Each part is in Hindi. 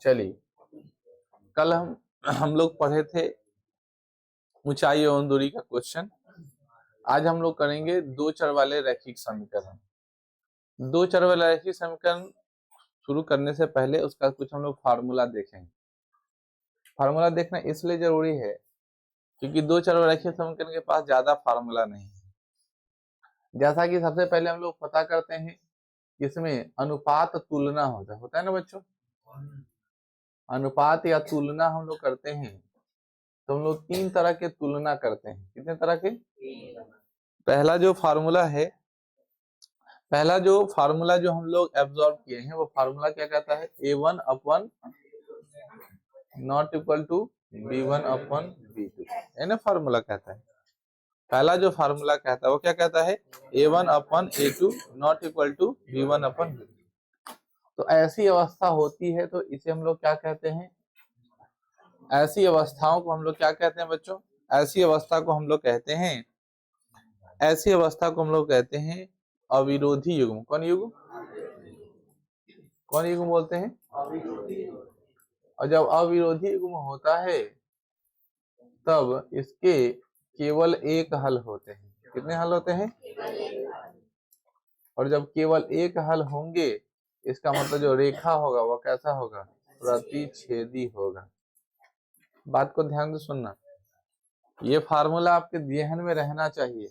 चलिए, कल हम लोग पढ़े थे ऊंचाई एवं दूरी का क्वेश्चन। आज हम लोग करेंगे दो चर वाले रैखिक समीकरण। दो चर वाला रैखिक समीकरण शुरू करने से पहले उसका कुछ हम लोग फार्मूला देखेंगे। फार्मूला देखना इसलिए जरूरी है क्योंकि दो चर वाले रैखिक समीकरण के पास ज्यादा फार्मूला नहीं है। जैसा कि सबसे पहले हम लोग पता करते हैं, इसमें अनुपात तुलना होता है ना बच्चों। अनुपात या तुलना हम लोग करते हैं तो हम लोग तीन तरह के तुलना करते हैं। कितने तरह के? पहला जो फार्मूला जो हम लोग एब्जॉर्ब किए हैं वो फार्मूला क्या कहता है? A1 अपन not equal to B1 upon B2, है ना फार्मूला कहता है। पहला जो फार्मूला कहता है वो क्या कहता है? A1 upon A2 not equal to B1 upon B2। तो ऐसी अवस्था होती है तो इसे हम लोग क्या कहते हैं? ऐसी अवस्थाओं को हम लोग क्या कहते हैं बच्चों? ऐसी अवस्था को हम लोग कहते हैं अविरोधी युग्म। कौन युग्म बोलते हैं? और जब अविरोधी युग्म होता है तब इसके केवल एक हल होते हैं। कितने हल होते हैं? और जब केवल एक हल होंगे इसका मतलब जो रेखा होगा वो कैसा होगा? प्रतिच्छेदी होगा। बात को ध्यान से सुनना, ये फार्मूला आपके ध्यान में रहना चाहिए।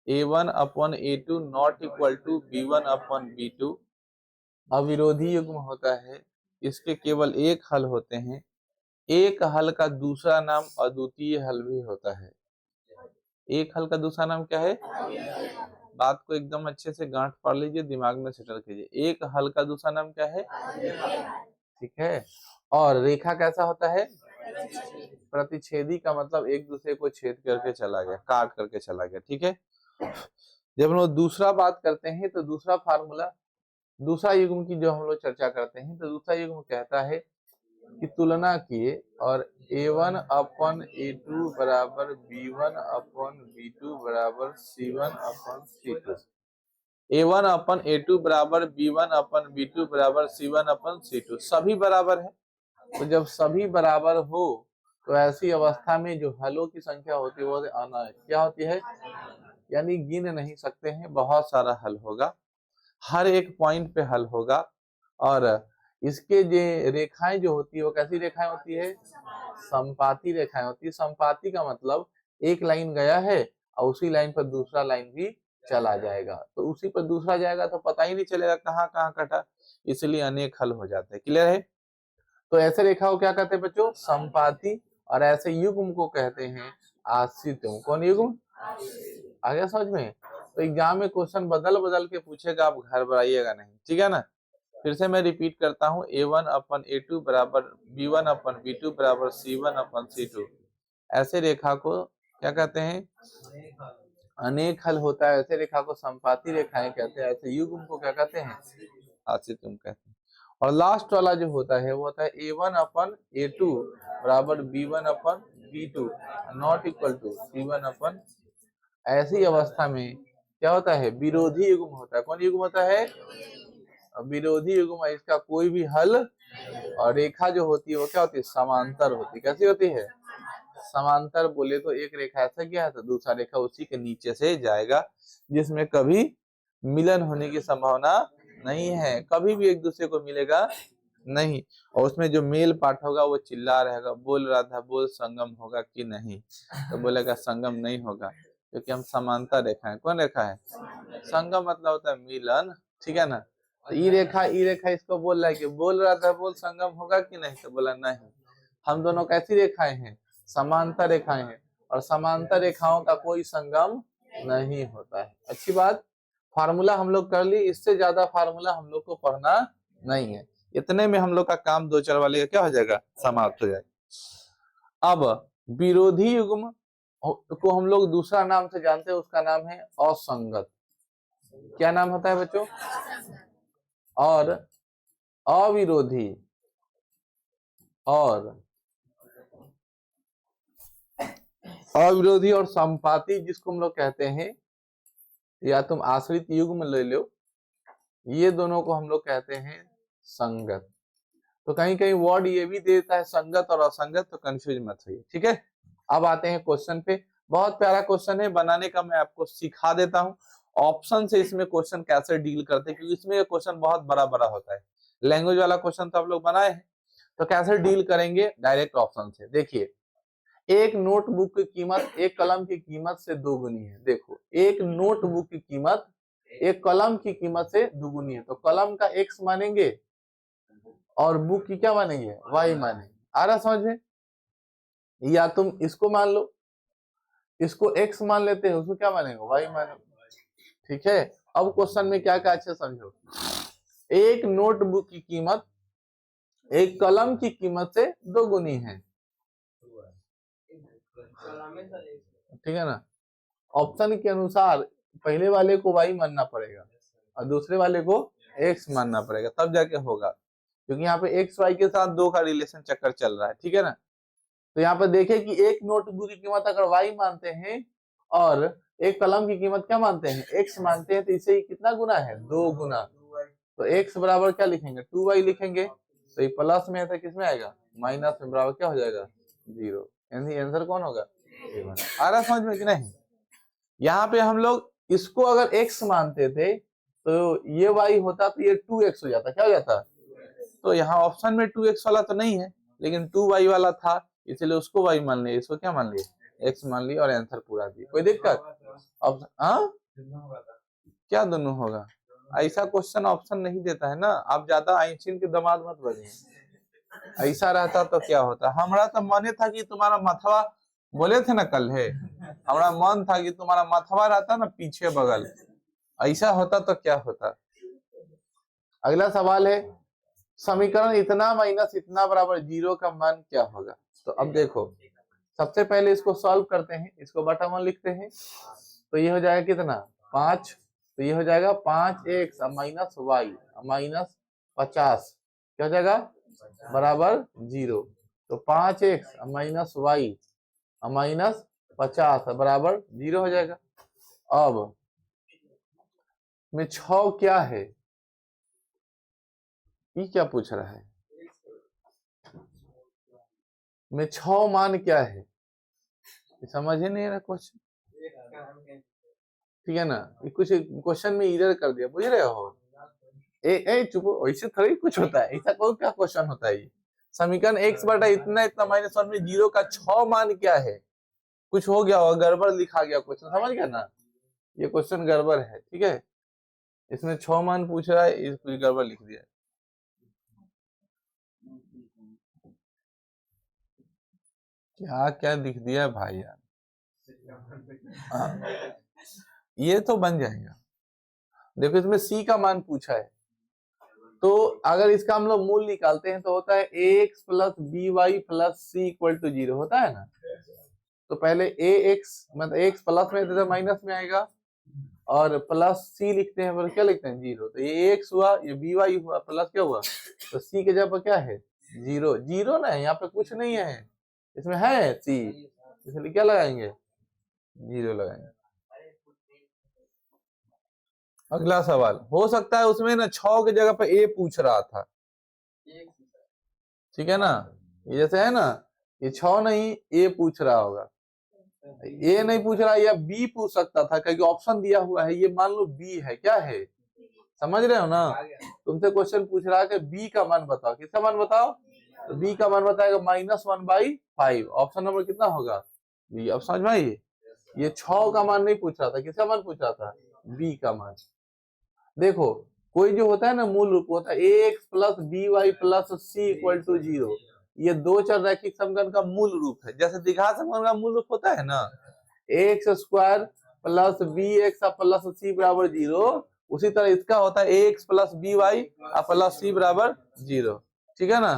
A1 upon A2 not equal to B1 upon B2 अविरोधी युग्म होता है, इसके केवल एक हल होते हैं। एक हल का दूसरा नाम अद्वितीय हल भी होता है। एक हल का दूसरा नाम क्या है? बात को एकदम अच्छे से गांठ पढ़ लीजिए, दिमाग में सेटल कीजिए। एक हल का दूसरा नाम क्या है? ठीक है। और रेखा कैसा होता है? प्रतिच्छेदी का मतलब एक दूसरे को छेद करके चला गया, काट करके चला गया। ठीक है। जब हम लोग दूसरा बात करते हैं तो दूसरा फार्मूला, दूसरा युग्म की जो हम लोग चर्चा करते हैं तो दूसरा युग्म कहता है कि तुलना किए और A1 अपन A2 बराबर B1 अपन B2 बराबर C1 अपन C2। A1 अपन A2 बराबर B1 अपन B2 बराबर C1 अपन C2 सभी बराबर है। तो जब सभी बराबर हो तो ऐसी अवस्था में जो हलों की संख्या होती है वो अनंत क्या होती है? यानी गिन नहीं सकते हैं, बहुत सारा हल होगा, हर एक पॉइंट पे हल होगा। और इसके जो रेखाएं जो होती है वो कैसी रेखाएं होती है? संपाती रेखाएं होती है। संपाती का मतलब एक लाइन गया है और उसी लाइन पर दूसरा लाइन भी चला जाएगा, तो उसी पर दूसरा जाएगा तो पता ही नहीं चलेगा कहाँ कहाँ कटा, इसलिए अनेक हल हो जाते हैं। क्लियर है? तो ऐसे रेखा को क्या कहते हैं बच्चों? संपाती। और ऐसे युग्म को कहते हैं आश्रित युग्म। कौन युग्म? आ गया समझ में? तो एग्जाम में क्वेश्चन बदल बदल के पूछेगा, आप घर बनाइएगा नहीं। ठीक है ना? फिर से मैं रिपीट करता हूँ, A1 अपन A2 बराबर B1 अपन B2 बराबर C1 अपन C2। ऐसे रेखा को क्या कहते हैं? अनेक हल होता है। ऐसे रेखा को संपाती रेखाएं कहते हैं। ऐसे युग्म को क्या कहते हैं? आश्रित युग्म कहते हैं। और लास्ट वाला जो होता है वो होता है A1 अपन A2 बराबर B1 upon B2 not equal to C1 upon. ऐसी अवस्था में क्या होता है? विरोधी युग्म होता है। कौन युग्म होता है? विरोधी युग्म। इसका कोई भी हल, और रेखा जो होती है वो क्या होती है? समांतर होती है। कैसी होती है? समांतर। बोले तो एक रेखा ऐसा गया है तो दूसरा रेखा उसी के नीचे से जाएगा, जिसमें कभी मिलन होने की संभावना नहीं है, कभी भी एक दूसरे को मिलेगा नहीं। और उसमें जो मेल पाठ होगा वो चिल्ला रहेगा, बोल रहा था बोल संगम होगा कि नहीं, तो बोलेगा संगम नहीं होगा क्योंकि हम समांतर रेखा है। कौन रेखा है? संगम मतलब होता है मिलन। ठीक है ना? तो ई रेखा इसको बोल रहा है कि बोल रहा था बोल संगम होगा कि नहीं, तो बोला नहीं। हम दोनों कैसी रेखाएं हैं? समांतर रेखाएं हैं। और समांतर रेखाओं का कोई संगम नहीं होता है। अच्छी बात। फार्मूला हम लोग कर ली, इससे ज्यादा फार्मूला हम लोग को पढ़ना नहीं है। इतने में हम लोग का काम दो चार वाले का क्या हो जाएगा? समाप्त हो जाएगा। अब विरोधी युग्म को हम लोग दूसरा नाम से जानते हैं, उसका नाम है असंगत। क्या नाम होता है बच्चों? और अविरोधी और संपाती जिसको हम लोग कहते हैं, या तुम आश्रित युग्म ले लो, ये दोनों को हम लोग कहते हैं संगत। तो कहीं कहीं वर्ड ये भी देता है संगत और असंगत, तो कंफ्यूज मत होइए, ठीक है। अब आते हैं क्वेश्चन पे। बहुत प्यारा क्वेश्चन है, बनाने का मैं आपको सिखा देता हूँ। ऑप्शन से इसमें क्वेश्चन कैसे डील करते हैं, क्योंकि इसमें क्वेश्चन बहुत बड़ा बड़ा होता है। लैंग्वेज वाला क्वेश्चन तो आप लोग बनाए हैं, तो कैसे डील करेंगे, डायरेक्ट ऑप्शन से। देखिए, एक नोटबुक की कीमत एक कलम की कीमत से दोगुनी है। देखो, एक नोटबुक की कीमत एक कलम की कीमत से दोगुनी है, तो कलम का एक्स मानेंगे और बुक की क्या मानेंगे, वाई मानेंगे। आ रहा समझ में? या तुम इसको मान लो, इसको एक्स मान लेते हैं, उसको क्या मानेंगे, वाई मानेंगे, ठीक है। अब क्वेश्चन में क्या क्या अच्छे समझो। एक नोटबुक की कीमत एक कलम की कीमत से दोगुनी है, ठीक है ना। ऑप्शन के अनुसार पहले वाले को वाई मानना पड़ेगा और दूसरे वाले को एक्स मानना पड़ेगा, तब जाके होगा, क्योंकि यहाँ पे एक्स वाई के साथ दो का रिलेशन चक्कर चल रहा है, ठीक है ना। तो यहाँ पे देखे कि एक नोटबुक की कीमत अगर वाई मानते हैं और एक कलम की कीमत क्या मानते हैं, एक्स मानते हैं, तो इसे कितना गुना है, 2 गुना। तो एक्स बराबर क्या लिखेंगे, 2y लिखेंगे। तो ये प्लस में है तो किसमें आएगा, माइनस में, बराबर क्या हो जाएगा, 0। यानी आंसर कौन होगा, आ रहा समझ में कि नहीं। यहाँ पे हम लोग इसको अगर x मानते थे तो ये y होता तो ये 2x हो जाता, क्या हो जाता। तो यहाँ ऑप्शन में 2x वाला तो नहीं है, लेकिन 2y वाला था, इसलिए उसको y मान लिया, इसको क्या मान लिया, x मान लिया, और आंसर पूरा दिया। कोई दिक्कत? अब क्या दोनों होगा, ऐसा क्वेश्चन ऑप्शन नहीं देता है ना। आप ज्यादा आइंस्टीन के दामाद मत बनिए, ऐसा रहता तो क्या होता। हमारा तो मन था कि तुम्हारा मथवा, बोले थे ना कल है, हमारा मन था कि तुम्हारा मथवा रहता ना पीछे बगल, ऐसा होता तो क्या होता। अगला सवाल है, समीकरण इतना माइनस इतना बराबर 0 का मान क्या होगा। तो अब देखो, सबसे पहले इसको सॉल्व करते हैं, इसको बटा 1 लिखते हैं, तो ये हो जाएगा कितना, 5। तो ये हो जाएगा 5x माइनस वाई माइनस 50, क्या हो जाएगा, बराबर 0। तो 5x माइनस वाई माइनस 50 बराबर 0 हो जाएगा। अब में 6 क्या है, ये क्या पूछ रहा है, में 6 मान क्या है, समझ ही नहीं रहा क्वेश्चन, ठीक है ना। कुछ क्वेश्चन में इधर कर दिया, बुझ रहे हो। ए चुप, ऐसे थोड़ी कुछ होता है, ऐसा कोई क्या क्वेश्चन होता है। ये समीकरण x बटा इतना इतना माइनस 1 में 0 का 6 मान क्या है, कुछ हो गया होगा, गड़बड़ लिखा गया क्वेश्चन, समझ गया ना। ये क्वेश्चन गड़बड़ है, ठीक है। इसमें 6 मान पूछ रहा है, इस कुछ गड़बड़ लिख दिया। क्या क्या लिख दिया भाई यार। ये तो बन जाएगा। देखो, इसमें c का मान पूछा है, तो अगर इसका हम लोग मूल निकालते हैं तो होता है ax plus B Y plus c equal to 0 होता है ना। तो पहले ax मतलब x प्लस में तो माइनस में आएगा, और प्लस c लिखते हैं, पर क्या लिखते हैं, 0। तो ये ax हुआ, ये बी वाई हुआ, प्लस क्या हुआ, तो c के जगह पर क्या है, 0। 0 ना, यहाँ पे कुछ नहीं है, इसमें है c, इसलिए क्या लगाएंगे, 0 लगाएंगे। अगला सवाल, हो सकता है उसमें ना 6 की जगह पर a पूछ रहा था, ठीक है ना। ये जैसे है ना, ये 6 नहीं, a पूछ रहा होगा, a नहीं पूछ रहा, या b पूछ सकता था, क्योंकि ऑप्शन दिया हुआ है। ये मान लो b है, क्या है, समझ रहे हो ना। तुमसे क्वेश्चन पूछ रहा है कि b का मान बताओ, किसका मान बताओ, तो b का मान बताएगा -1/5। ऑप्शन नंबर कितना होगा, b। अब समझ में आई। ये 6 का मान नहीं पूछ रहा था, किसका मान पूछ रहा था, b का मान। देखो, कोई जो होता है ना मूल रूप होता है ax plus B Y plus c equal to 0, ये दो चर रैखिक समीकरण का मूल रूप है। जैसे द्विघात समीकरण का मूल रूप होता है ना, ax square plus B X plus C बराबर 0, उसी तरह इसका होता है ax plus B Y plus C बराबर 0, ठीक है ना।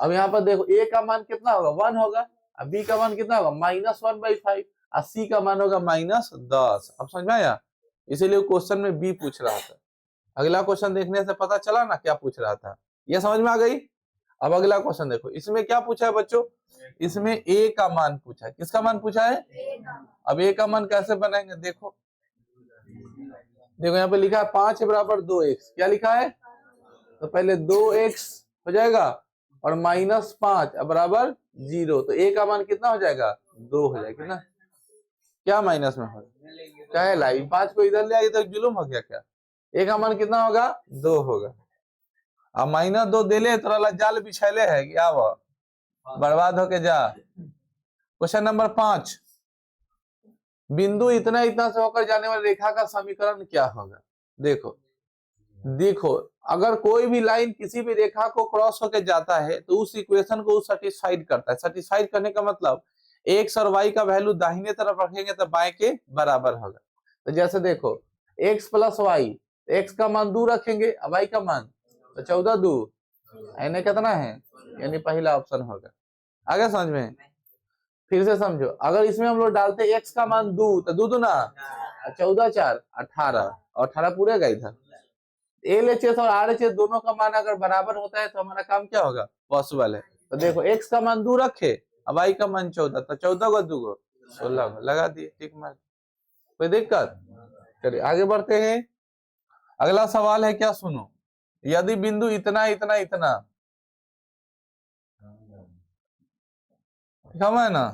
अब यहाँ पर देखो, a का मान कितना होगा, 1 होगा, अब b का मान कितना होगा, -1/5, और c का मान होगा -10। अब समझ में आया, इसीलिए क्वेश्चन में b पूछ रहा था। अगला क्वेश्चन देखने से पता चला ना क्या पूछ रहा था, ये समझ में आ गई। अब अगला क्वेश्चन देखो, इसमें क्या पूछा है बच्चों, इसमें a का मान पूछा है, किसका मान पूछा है। अब a का मान कैसे बनाएंगे, देखो देखो यहाँ पे लिखा है 5 बराबर 2x, क्या लिखा है, तो पहले 2x हो जाएगा, और -5 बराबर 0, तो a का मान कितना हो जाएगा 2 हो जाएगा ना, क्या माइनस में हो क्या है लाइन 5 को इधर ले आइए तो जुलूम हो गया क्या, a का मान कितना होगा 2 होगा। अब -2 दे ले तो जाल बिछैले है क्या, वो बर्बाद होके जा। क्वेश्चन नंबर 5, बिंदु इतना इतना से होकर जाने वाली रेखा का समीकरण क्या होगा। देखो अगर कोई भी लाइन किसी भी रेखा को क्रॉस होकर जाता है तो उस इक्वेशन को सेटिस्फाइड करता है। सेटिस्फाइड करने का मतलब एक्स और वाई का वैल्यू दाहिने तरफ रखेंगे तो बाएं के बराबर होगा। तो जैसे देखो x प्लस वाई, एक्स का मान 2 रखेंगे, वाई का मान तो 14 2 यानी कितना है, यानी पहला ऑप्शन होगा। आगे समझ में, फिर से समझो, अगर इसमें हम लोग डालते x का मान 2 तो 2 दूना 14 4 18 और 18 पूरे गए इधर। LHS और RHS दोनों का मान अगर बराबर होता है तो हमारा काम क्या होगा, पॉसिबल है। तो देखो x का मान 2 रखे, अब y का मान 14, तो 14 को 2 को 16 को लगा दिए, ठीक मार। कोई दिक्कत, चलिए आगे बढ़ते हैं। अगला सवाल है क्या, सुनो, यदि बिंदु इतना इतना इतना कम है ना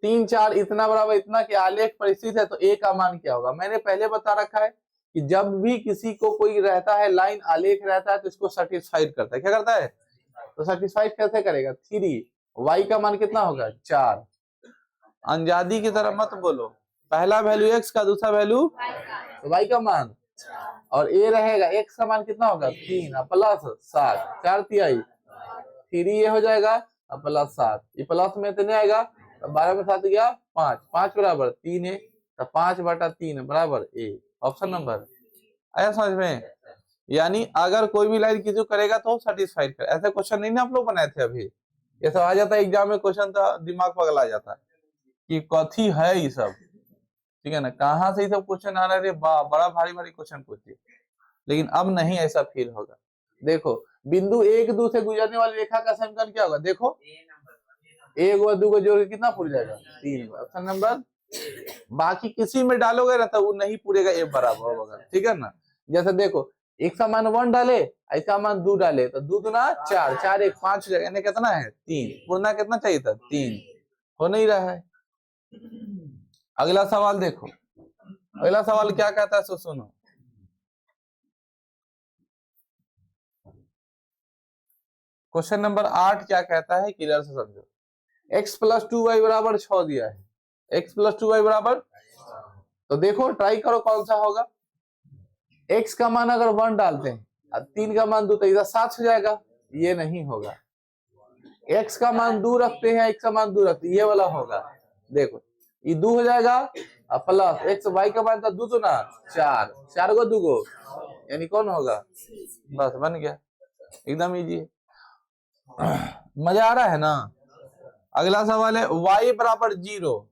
3 4 इतना बराबर इतना के आलेख पर स्थित है तो a का मान क्या होगा। मैंने पहले बता रखा है कि जब भी किसी को कोई रहता है लाइन आलेख रहता है तो इसको सेटिस्फाइड करता है। क्या करता है, तो सेटिस्फाइड कैसे करेगा, 3, y का मान कितना होगा 4। अंजादी की तरह मत बोलो, पहला वैल्यू x का, दूसरा वैल्यू y का मान, और a रहेगा x का मान कितना होगा 3 प्लस 7, 4 तिहाई 3 ये हो जाएगा प्लस 7, ये प्लस में इतने आएगा, 12 में 7 गया 5, 5 बराबर 3 है, तो 5/3 बराबर a, ऑप्शन नंबर। आया समझ में, यानी अगर कोई भी लाइन किसी करेगा तो सेटिस्फाइड कर। ऐसे क्वेश्चन नहीं ना आप लोग बनाए थे अभी, ये सब आ जाता है एग्जाम में क्वेश्चन तो दिमाग पगला जाता है कि कथी है ये सब, ठीक है ना, कहाँ से ये सब क्वेश्चन आ रहे, बड़ा भारी भारी क्वेश्चन पूछिए। लेकिन अब नहीं ऐसा फील होगा। देखो बिंदु 1 2 से गुजरने वाली रेखा का समीकरण क्या होगा, देखो 1 और 2 को जोड़ के कितना पूर जाएगा 3, ऑप्शन नंबर। बाकी किसी में डालोगे ना तो वो नहीं पूरेगा, ए बराबर होगा, ठीक है ना। जैसे देखो x का मान 1 डाले, x का मान 2 डाले, तो 2 दूना 4, 4 1 5 हो जाएगा, यानी कितना है 3, पूर्णा कितना चाहिए था 3, हो नहीं रहा है। अगला सवाल देखो, अगला सवाल क्या कहता है, सो सुनो, क्वेश्चन नंबर 8 क्या कहता है, क्लियर से समझो। x प्लस 2y बराबर 6 दिया है, x प्लस 2y बराबर, तो देखो ट्राई करो कौन सा होगा। x का मान अगर 1 डालते हैं और 3 का मान 2 तो इधर 7 हो जाएगा, ये नहीं होगा। x का मान 2 रखते हैं, x का मान 2 रखते हैं, ये वाला होगा। देखो ये 2 हो जाएगा और प्लस x y का मान था 2 तो ना 4, 4 को 2 को, यानी कौन होगा, बस बन गया, एकदम इजी है। मजा आ रहा है ना। अगला सवाल है y बराबर 0,